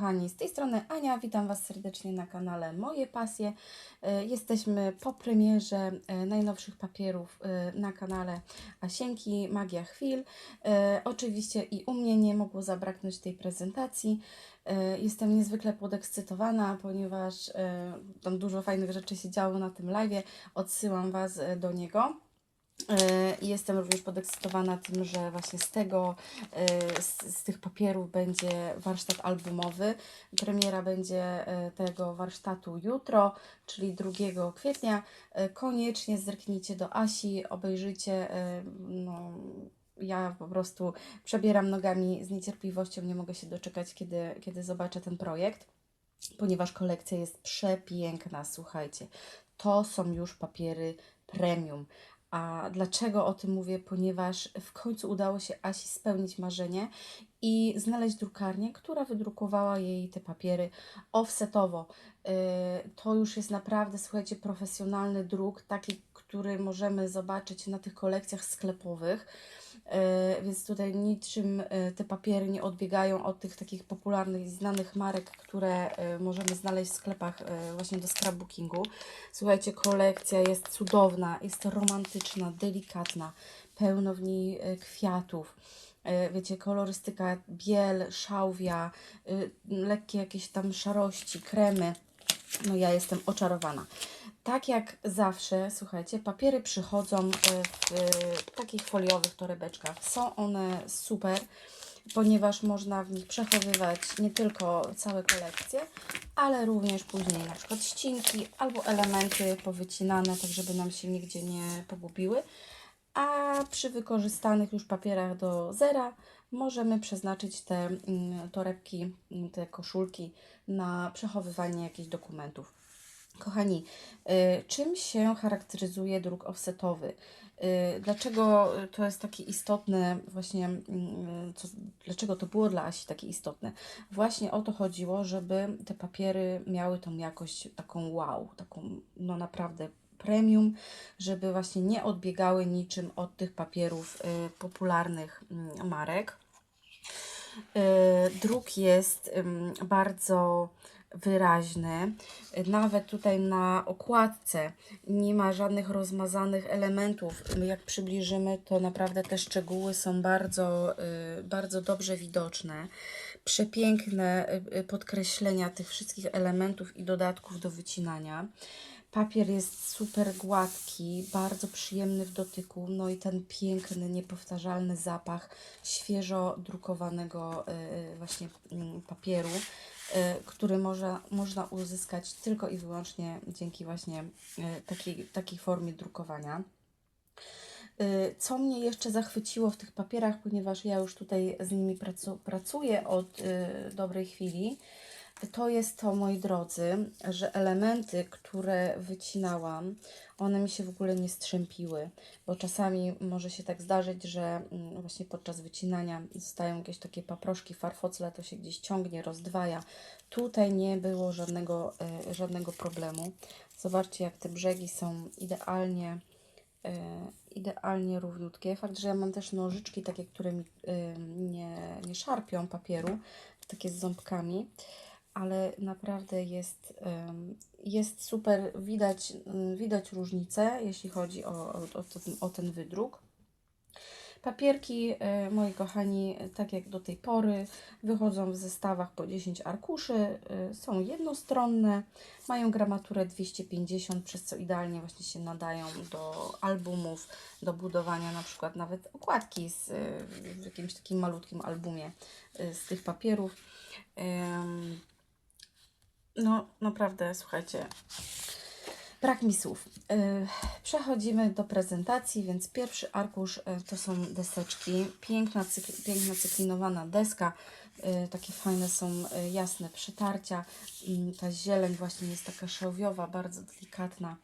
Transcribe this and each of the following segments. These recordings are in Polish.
kochani, z tej strony Ania, witam Was serdecznie na kanale Moje Pasje. Jesteśmy po premierze najnowszych papierów na kanale Asienki Magia Chwil. Oczywiście i u mnie nie mogło zabraknąć tej prezentacji. Jestem niezwykle podekscytowana, ponieważ tam dużo fajnych rzeczy się działo na tym live'ie. Odsyłam Was do niego. Jestem również podekscytowana tym, że właśnie z tych papierów będzie warsztat albumowy. Premiera będzie tego warsztatu jutro, czyli 2 kwietnia. Koniecznie zerknijcie do Asi, obejrzyjcie. No, ja po prostu przebieram nogami z niecierpliwością, nie mogę się doczekać, kiedy zobaczę ten projekt, ponieważ kolekcja jest przepiękna. Słuchajcie, to są już papiery premium. A dlaczego o tym mówię? Ponieważ w końcu udało się Asi spełnić marzenie i znaleźć drukarnię, która wydrukowała jej te papiery offsetowo. To już jest naprawdę, słuchajcie, profesjonalny druk, taki, który możemy zobaczyć na tych kolekcjach sklepowych. Więc tutaj niczym te papiery nie odbiegają od tych takich popularnych i znanych marek, które możemy znaleźć w sklepach właśnie do scrapbookingu. Słuchajcie, kolekcja jest cudowna, jest romantyczna, delikatna, pełno w niej kwiatów. Wiecie, kolorystyka biel, szałwia, lekkie jakieś tam szarości, kremy. No ja jestem oczarowana. Tak jak zawsze, słuchajcie, papiery przychodzą w takich foliowych torebeczkach. Są one super, ponieważ można w nich przechowywać nie tylko całe kolekcje, ale również później na przykład ścinki albo elementy powycinane, tak żeby nam się nigdzie nie pogubiły. A przy wykorzystanych już papierach do zera możemy przeznaczyć te torebki, te koszulki na przechowywanie jakichś dokumentów. Kochani, czym się charakteryzuje druk offsetowy? Dlaczego to jest takie istotne, właśnie, dlaczego to było dla Asi takie istotne? Właśnie o to chodziło, żeby te papiery miały tą jakość taką wow, taką no naprawdę premium, żeby właśnie nie odbiegały niczym od tych papierów popularnych marek. Druk jest bardzo wyraźny. Nawet tutaj na okładce nie ma żadnych rozmazanych elementów. Jak przybliżymy, to naprawdę te szczegóły są bardzo dobrze widoczne. Przepiękne podkreślenia tych wszystkich elementów i dodatków do wycinania. Papier jest super gładki, bardzo przyjemny w dotyku, no i ten piękny, niepowtarzalny zapach świeżo drukowanego właśnie papieru, który można uzyskać tylko i wyłącznie dzięki właśnie takiej formie drukowania. Co mnie jeszcze zachwyciło w tych papierach, ponieważ ja już tutaj z nimi pracuję od dobrej chwili, to jest to, moi drodzy, że elementy, które wycinałam, one mi się w ogóle nie strzępiły, bo czasami może się tak zdarzyć, że właśnie podczas wycinania zostają jakieś takie paproszki, farfocle, to się gdzieś ciągnie, rozdwaja. Tutaj nie było żadnego problemu. Zobaczcie, jak te brzegi są idealnie równiutkie. Fakt, że ja mam też nożyczki takie, które mi nie szarpią papieru, takie z ząbkami, ale naprawdę jest super, widać różnicę, jeśli chodzi o ten wydruk. Papierki, moi kochani, tak jak do tej pory, wychodzą w zestawach po 10 arkuszy, są jednostronne, mają gramaturę 250, przez co idealnie właśnie się nadają do albumów, do budowania na przykład nawet okładki w jakimś takim malutkim albumie z tych papierów. No naprawdę, słuchajcie, brak mi słów. Przechodzimy do prezentacji, więc pierwszy arkusz to są deseczki. Piękna cyklinowana deska. Takie fajne są jasne przetarcia. Ta zieleń właśnie jest taka szałwiowa, bardzo delikatna.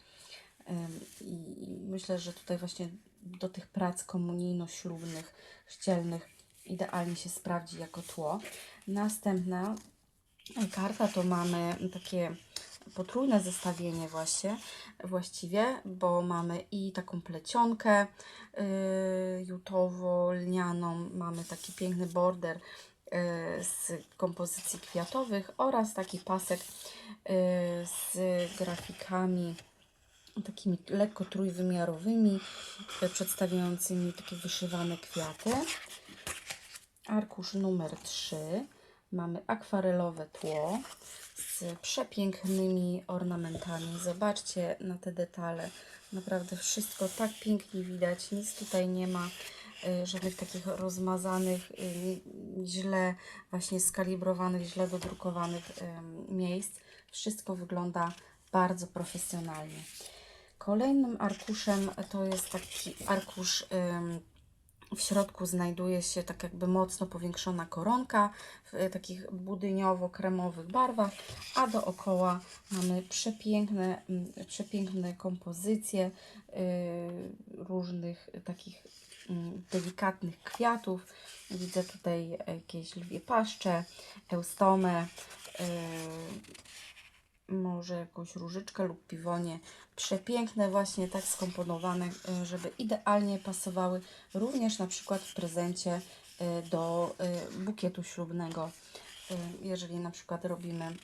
I myślę, że tutaj właśnie do tych prac komunijno-ślubnych, chrzcielnych idealnie się sprawdzi jako tło. Następna karta to mamy takie potrójne zestawienie właściwie, bo mamy i taką plecionkę jutowo-lnianą, mamy taki piękny border z kompozycji kwiatowych oraz taki pasek z grafikami takimi lekko trójwymiarowymi, przedstawiającymi takie wyszywane kwiaty. Arkusz numer 3. Mamy akwarelowe tło z przepięknymi ornamentami. Zobaczcie na te detale. Naprawdę wszystko tak pięknie widać. Nic tutaj nie ma żadnych takich rozmazanych, źle właśnie skalibrowanych, źle dodrukowanych miejsc. Wszystko wygląda bardzo profesjonalnie. Kolejnym arkuszem to jest taki arkusz, w środku znajduje się tak jakby mocno powiększona koronka w takich budyniowo-kremowych barwach, a dookoła mamy przepiękne kompozycje różnych takich delikatnych kwiatów. Widzę tutaj jakieś lwie paszcze, eustomę, może jakąś różyczkę lub piwonię. Przepiękne, właśnie tak skomponowane, żeby idealnie pasowały również na przykład w prezencie do bukietu ślubnego. Jeżeli na przykład robimy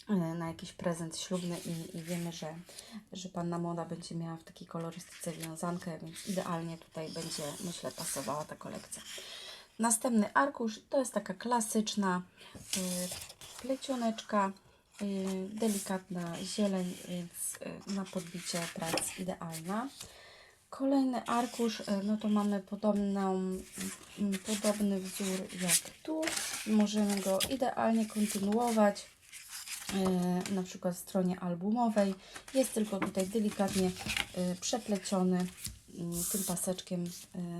na jakiś prezent ślubny i wiemy, że panna młoda będzie miała w takiej kolorystyce wiązankę, więc idealnie tutaj będzie, myślę, pasowała ta kolekcja. Następny arkusz to jest taka klasyczna plecioneczka, delikatna zieleń, więc na podbicie prac idealna. Kolejny arkusz, no to mamy podobny wzór jak tu. Możemy go idealnie kontynuować na przykład w stronie albumowej. Jest tylko tutaj delikatnie przepleciony tym paseczkiem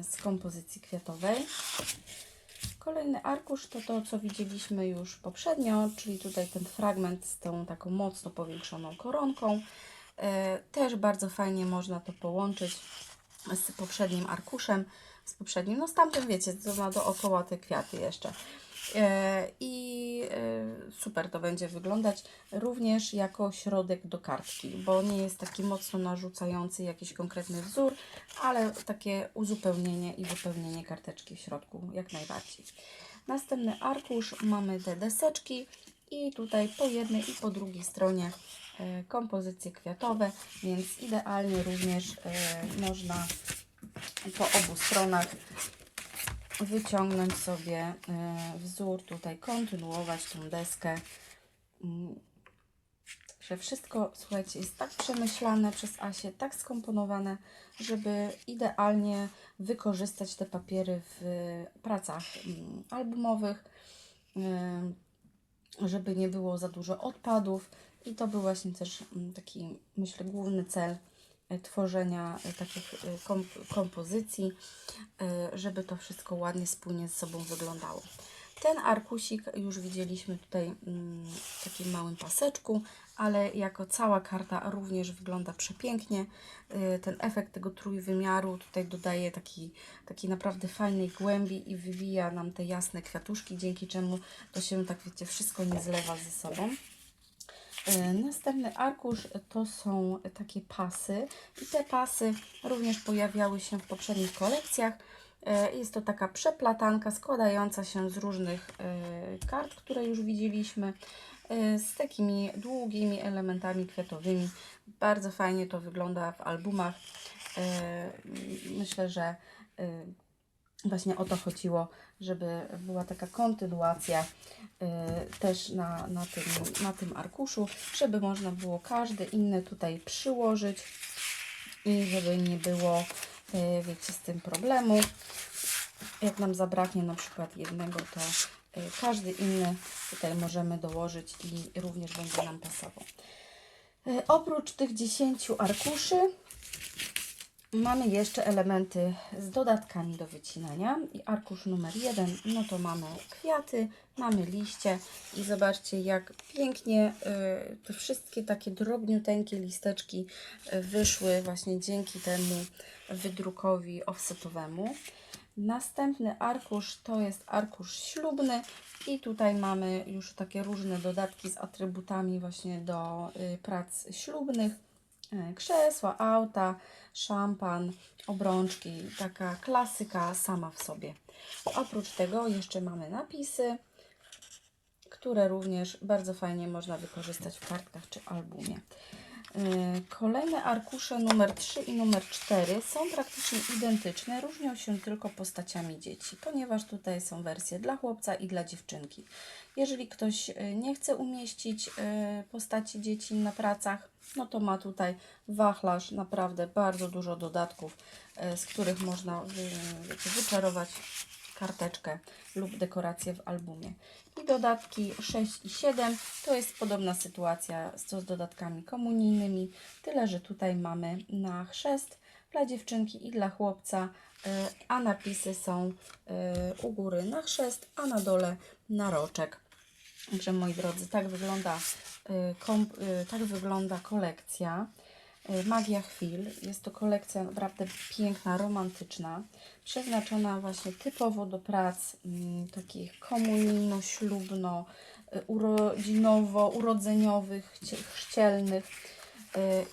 z kompozycji kwiatowej. Kolejny arkusz to to, co widzieliśmy już poprzednio, czyli tutaj ten fragment z tą taką mocno powiększoną koronką. Też bardzo fajnie można to połączyć z poprzednim arkuszem, no z tamtym, wiecie, co ma dookoła te kwiaty jeszcze. Super to będzie wyglądać również jako środek do kartki, bo nie jest taki mocno narzucający jakiś konkretny wzór, ale takie uzupełnienie i wypełnienie karteczki w środku jak najbardziej. Następny arkusz, mamy te deseczki i tutaj po jednej i po drugiej stronie kompozycje kwiatowe, więc idealnie również można po obu stronach wyciągnąć sobie wzór, tutaj kontynuować tą deskę. Że wszystko, słuchajcie, jest tak przemyślane przez Asię, tak skomponowane, żeby idealnie wykorzystać te papiery w pracach albumowych, żeby nie było za dużo odpadów. I to był właśnie też taki, myślę, główny cel tworzenia takich kompozycji, żeby to wszystko ładnie, spójnie z sobą wyglądało. Ten arkusik już widzieliśmy tutaj w takim małym paseczku, ale jako cała karta również wygląda przepięknie. Ten efekt tego trójwymiaru tutaj dodaje takiej naprawdę fajnej głębi i wywija nam te jasne kwiatuszki, dzięki czemu to się, tak wiecie, wszystko nie zlewa ze sobą. Następny arkusz to są takie pasy i te pasy również pojawiały się w poprzednich kolekcjach. Jest to taka przeplatanka składająca się z różnych kart, które już widzieliśmy, z takimi długimi elementami kwiatowymi. Bardzo fajnie to wygląda w albumach. Myślę, że właśnie o to chodziło, żeby była taka kontynuacja też na tym arkuszu, żeby można było każdy inny tutaj przyłożyć i żeby nie było, wiecie, z tym problemu. Jak nam zabraknie na przykład jednego, to każdy inny tutaj możemy dołożyć i również będzie nam pasował. Oprócz tych 10 arkuszy mamy jeszcze elementy z dodatkami do wycinania i arkusz numer 1, no to mamy kwiaty, mamy liście i zobaczcie, jak pięknie te wszystkie takie drobniuteńkie listeczki wyszły właśnie dzięki temu wydrukowi offsetowemu. Następny arkusz to jest arkusz ślubny i tutaj mamy już takie różne dodatki z atrybutami właśnie do prac ślubnych. krzesła, auta, szampan, obrączki, taka klasyka sama w sobie. Oprócz tego jeszcze mamy napisy, które również bardzo fajnie można wykorzystać w kartkach czy albumie. Kolejne arkusze numer 3 i numer 4 są praktycznie identyczne, różnią się tylko postaciami dzieci, ponieważ tutaj są wersje dla chłopca i dla dziewczynki. Jeżeli ktoś nie chce umieścić postaci dzieci na pracach, no to ma tutaj wachlarz, naprawdę bardzo dużo dodatków, z których można wyczarować karteczkę lub dekorację w albumie. I dodatki 6 i 7 to jest podobna sytuacja co z dodatkami komunijnymi, tyle że tutaj mamy na chrzest dla dziewczynki i dla chłopca, a napisy są u góry na chrzest, a na dole na roczek. Także moi drodzy, tak wygląda kolekcja Magia Chwil. Jest to kolekcja naprawdę piękna, romantyczna, przeznaczona właśnie typowo do prac takich komunijno-ślubno, urodzinowo-urodzeniowych, chrzcielnych.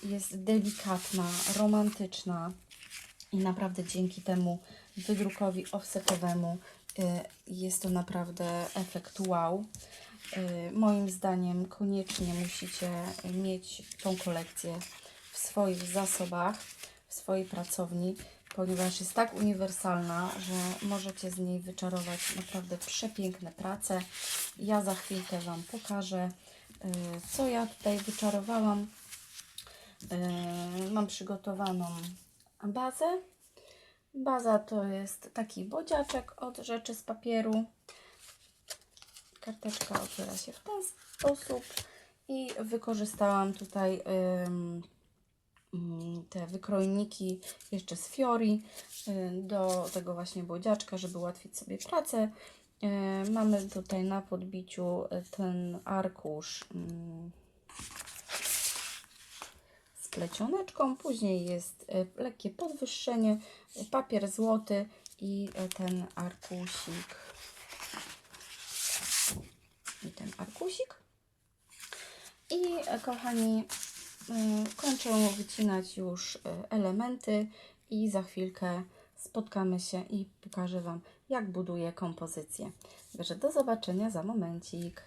Jest delikatna, romantyczna i naprawdę dzięki temu wydrukowi offsetowemu jest to naprawdę efekt wow. Moim zdaniem koniecznie musicie mieć tą kolekcję w swoich zasobach, w swojej pracowni, ponieważ jest tak uniwersalna, że możecie z niej wyczarować naprawdę przepiękne prace. Ja za chwilkę Wam pokażę, co ja tutaj wyczarowałam. Mam przygotowaną bazę. Baza to jest taki bodziaczek od rzeczy z papieru. Karteczka otwiera się w ten sposób i wykorzystałam tutaj te wykrojniki jeszcze z Fiori do tego właśnie bodziaczka, żeby ułatwić sobie pracę. Mamy tutaj na podbiciu ten arkusz z plecioneczką, później jest lekkie podwyższenie, papier złoty i ten arkusik. I kochani, kończę wycinać już elementy i za chwilkę spotkamy się i pokażę Wam, jak buduję kompozycję. Także do zobaczenia za momencik.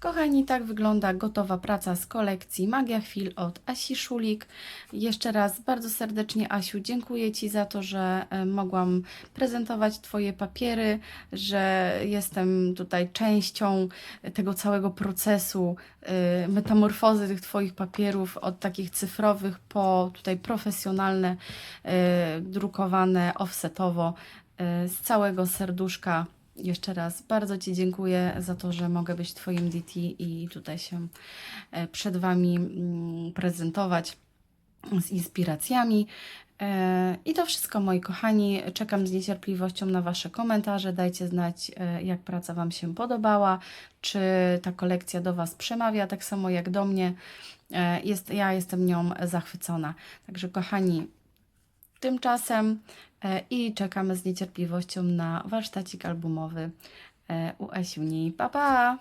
Kochani, tak wygląda gotowa praca z kolekcji Magia Chwil od Asi Szulik. Jeszcze raz bardzo serdecznie, Asiu, dziękuję Ci za to, że mogłam prezentować Twoje papiery, że jestem tutaj częścią tego całego procesu metamorfozy tych Twoich papierów od takich cyfrowych po tutaj profesjonalne, drukowane offsetowo. Z całego serduszka jeszcze raz bardzo Ci dziękuję za to, że mogę być Twoim DT i tutaj się przed Wami prezentować z inspiracjami. I to wszystko, moi kochani. Czekam z niecierpliwością na Wasze komentarze. Dajcie znać, jak praca Wam się podobała, czy ta kolekcja do Was przemawia, tak samo jak do mnie. Ja jestem nią zachwycona. Także, kochani, tymczasem i czekamy z niecierpliwością na warsztacik albumowy u Asiuni. Pa, pa!